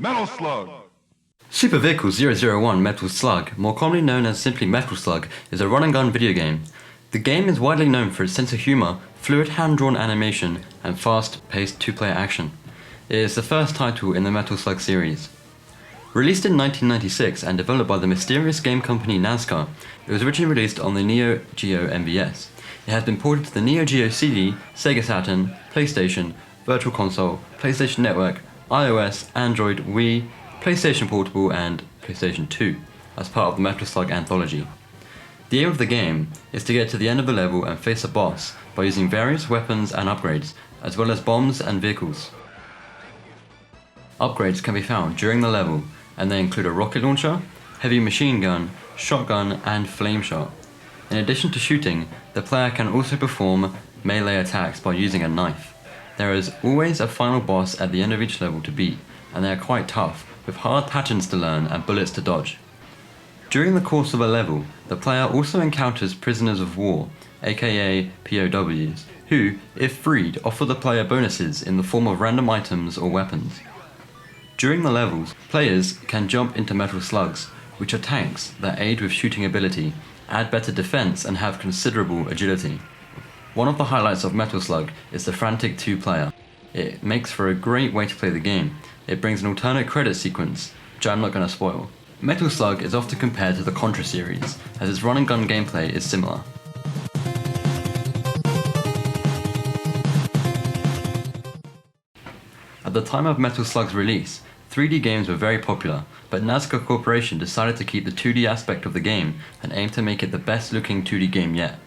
Metal Slug. Super Vehicle 001 Metal Slug, more commonly known as simply Metal Slug, is a run-and-gun video game. The game is widely known for its sense of humour, fluid hand-drawn animation, and fast-paced two-player action. It is the first title in the Metal Slug series. Released in 1996 and developed by the mysterious game company NASCAR, it was originally released on the Neo Geo MVS. It has been ported to the Neo Geo CD, Sega Saturn, PlayStation, Virtual Console, PlayStation Network, iOS, Android, Wii, PlayStation Portable, and PlayStation 2 as part of the Metal Slug anthology. The aim of the game is to get to the end of the level and face a boss by using various weapons and upgrades, as well as bombs and vehicles. Upgrades can be found during the level, and they include a rocket launcher, heavy machine gun, shotgun, and flame shot. In addition to shooting, the player can also perform melee attacks by using a knife. There is always a final boss at the end of each level to beat, and they are quite tough, with hard patterns to learn and bullets to dodge. During the course of a level, the player also encounters prisoners of war, aka POWs, who, if freed, offer the player bonuses in the form of random items or weapons. During the levels, players can jump into Metal Slugs, which are tanks that aid with shooting ability, add better defense, and have considerable agility. One of the highlights of Metal Slug is the frantic two-player. It makes for a great way to play the game. It brings an alternate credit sequence, which I'm not going to spoil. Metal Slug is often compared to the Contra series, as its run-and-gun gameplay is similar. At the time of Metal Slug's release, 3D games were very popular, but NASCAR Corporation decided to keep the 2D aspect of the game and aimed to make it the best looking 2D game yet.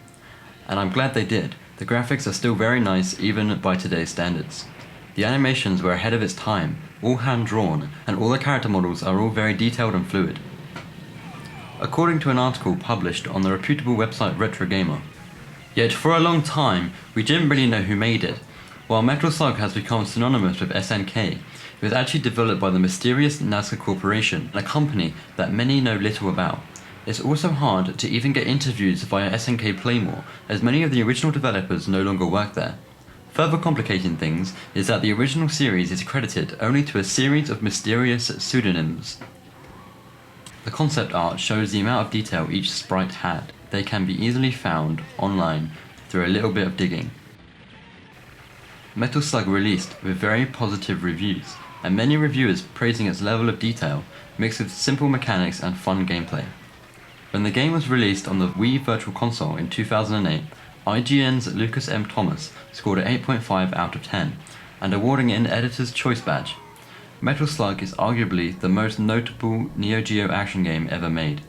And I'm glad they did. The graphics are still very nice even by today's standards. The animations were ahead of its time, all hand-drawn, and all the character models are all very detailed and fluid. According to an article published on the reputable website Retro Gamer. Yet for a long time, we didn't really know who made it. While Metal Slug has become synonymous with SNK, it was actually developed by the mysterious NASCAR Corporation, a company that many know little about. It's also hard to even get interviews via SNK Playmore, as many of the original developers no longer work there. Further complicating things is that the original series is credited only to a series of mysterious pseudonyms. The concept art shows the amount of detail each sprite had. They can be easily found online through a little bit of digging. Metal Slug released with very positive reviews, and many reviewers praising its level of detail mixed with simple mechanics and fun gameplay. When the game was released on the Wii Virtual Console in 2008, IGN's Lucas M. Thomas scored an 8.5 out of 10, and awarding it an Editor's Choice badge. Metal Slug is arguably the most notable Neo Geo action game ever made.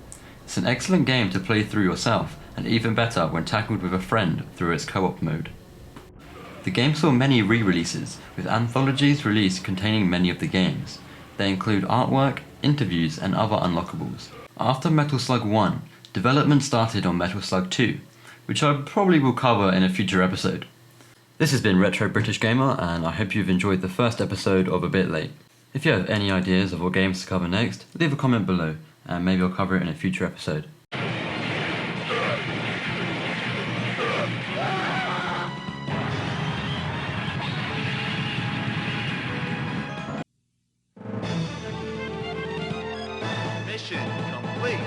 It's an excellent game to play through yourself, and even better when tackled with a friend through its co-op mode. The game saw many re-releases, with anthologies released containing many of the games. They include artwork, interviews, and other unlockables. After Metal Slug 1, development started on Metal Slug 2, which I probably will cover in a future episode. This has been Retro British Gamer, and I hope you've enjoyed the first episode of A Bit Late. If you have any ideas of what games to cover next, leave a comment below, and maybe I'll cover it in a future episode. Mission complete.